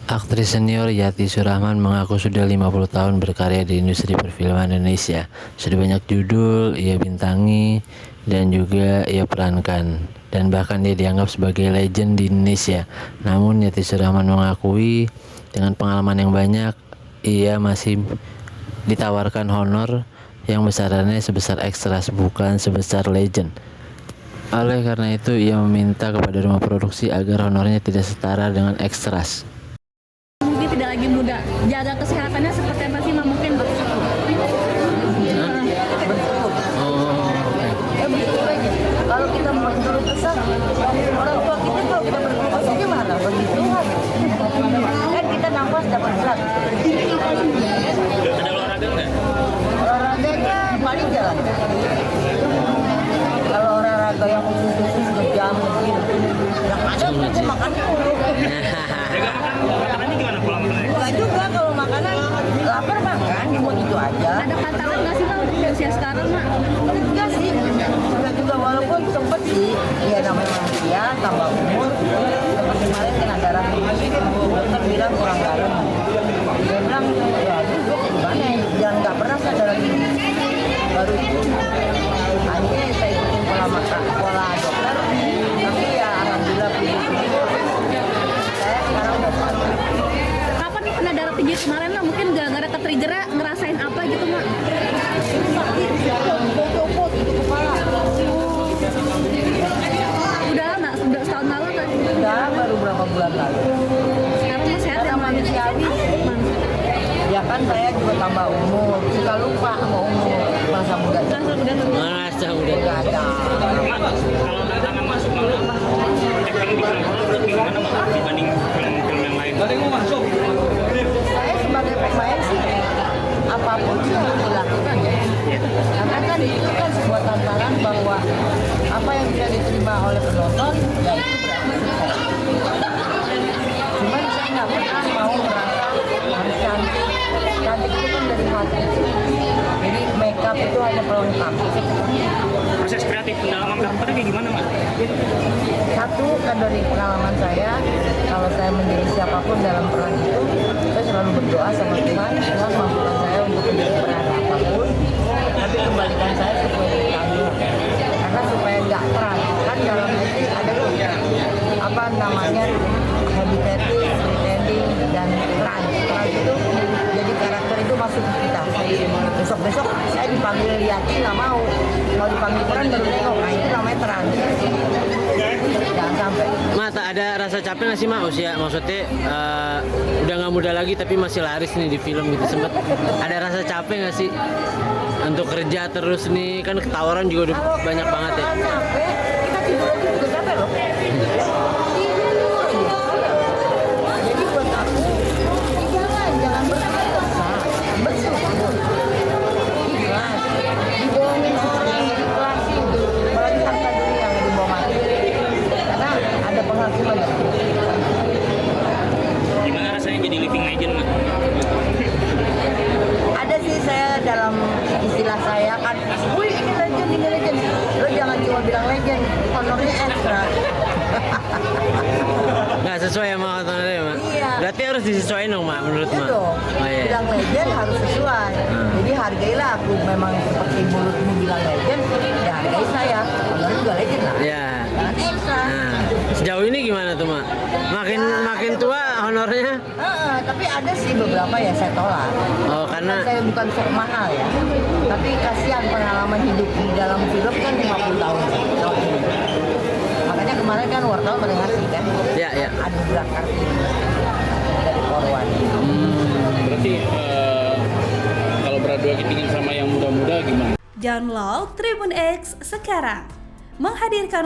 Aktris senior Yati Surahman mengaku sudah 50 tahun berkarya di industri perfilman Indonesia. Sudah banyak judul ia bintangi dan juga ia perankan. Dan bahkan dia dianggap sebagai legend di Indonesia. Namun Yati Surahman mengakui dengan pengalaman yang banyak, ia masih ditawarkan honor yang besarannya sebesar ekstras, bukan sebesar legend. Oleh karena itu, ia meminta kepada rumah produksi agar honornya tidak setara dengan ekstras. Mungkin tidak lagi muda, jaga kesehatannya seperti apa sih Mak? Mungkin kalau kita mau turun besar, orang tua kita kalau kita berkelupas aja marah begitu kan kita nafas dapat berat. Ada olahraga nggak? Olahraganya paling jalan. Kalau olahraga yang khusus jam gitu, yang ada kita makan dulu. Jaga makanannya gimana pola makannya? Enggak juga kalau makanan lapar makan, cuma itu aja. ada pantangan nggak sih Mak untuk di usia sekarang Mak? Enggak sih, enggak juga walaupun sempet sih, ya namanya manusia, tambah umur. Seperti kemarin kena darah tinggi, dokter bilang kurang garam. Dia bilang, ya duduk gimana ya, jangan nggak pernah saya darah tinggi. Baru itu, akhirnya saya ikutin pola makan, pola dokter. Tapi ya alhamdulillah saya sekarang udah kuat. Kapan nih kena darah tinggi kemarin Mak? Mungkin gara-gara ke-trigger ngerasain apa gitu Mak? Sakit, copot itu kepala. Udah lama, sudah setahun lalu kan? Udah baru berapa bulan lalu. Sekarang Mas sehat ya Karena Mak? manusiawi. Ya kan saya juga tambah umur, suka lupa sama umur. Masa muda Langsung udah sembuh. Masa udah nggak ada. Kalau tantangan masuk malah acting di film horor berarti gimana Mak dibanding film-film yang lain? Saya sebagai pemain sih apapun sih harus dilakukan ya. Karena kan itu kan sebuah tantangan bahwa apa yang tidak diterima oleh penonton ya itu berarti sukses. Cuman saya nggak pernah mau merasa harus cantik. Cantik itu kan dari hati. Jadi makeup itu hanya pelengkap. Proses kreatif pendalaman karakternya kayak gimana Mak? Satu kan dari pengalaman saya, kalau saya menjadi siapapun dalam peran itu, saya selalu berdoa sama Tuhan, Tuhan mampukan saya untuk menjadi peran apapun, tapi kembalikan saya sesuai dengan keahlian. Karena supaya nggak peran, kan dalam itu ada apa namanya habitatif, pretending, dan trans. Trans itu jadi karakter itu masuk ke kita. Besok-besok saya dipanggil Yati nggak mau dipanggil peran baru tengok, nah itu namanya trans. Jangan sampai. Mak, tak ada rasa capek nggak sih Mak usia? Maksudnya udah nggak muda lagi tapi masih laris nih di film gitu, sempet ada rasa capek nggak sih untuk kerja terus nih, kan ketawaran juga udah Kalau banyak banget ya. capek, kita tidur aja juga capek loh. Tidur aja. Jadi buat aku, jangan berkesan, bersyukur, ikhlas, dibohongin orang, ikhlasin, apalagi harta dunia yang dibawa mati. Karena ada penghasilan dari itu. Gimana rasanya jadi living legend Mak? Ada sih saya dalam istilah saya kan, wih ini legend, lo jangan cuma bilang legend, honornya ekstra. Nggak sesuai sama honornya ya Mak? Iya. Berarti harus disesuaikan dong Mak menurut Iya Mak? dong, Oh iya. bilang legend harus sesuai. Jadi hargailah aku memang seperti mulutmu bilang legend, ya hargai saya, honornya juga legend lah. Iya. Jangan ekstra. Nah, sejauh ini gimana tuh Mak? Makin tua honornya? Tapi ada sih beberapa ya saya tolak. Oh, karena Saya bukan sok mahal ya, tapi kasihan pengalaman hidup di dalam film kan 50 tahun. Makanya kemarin kan wartawan pada ngasih kan, ya. anugerah Kartini dari Korwan. Berarti kalau berdua ketingin sama yang muda-muda gimana? Download Tribun X sekarang. Menghadirkan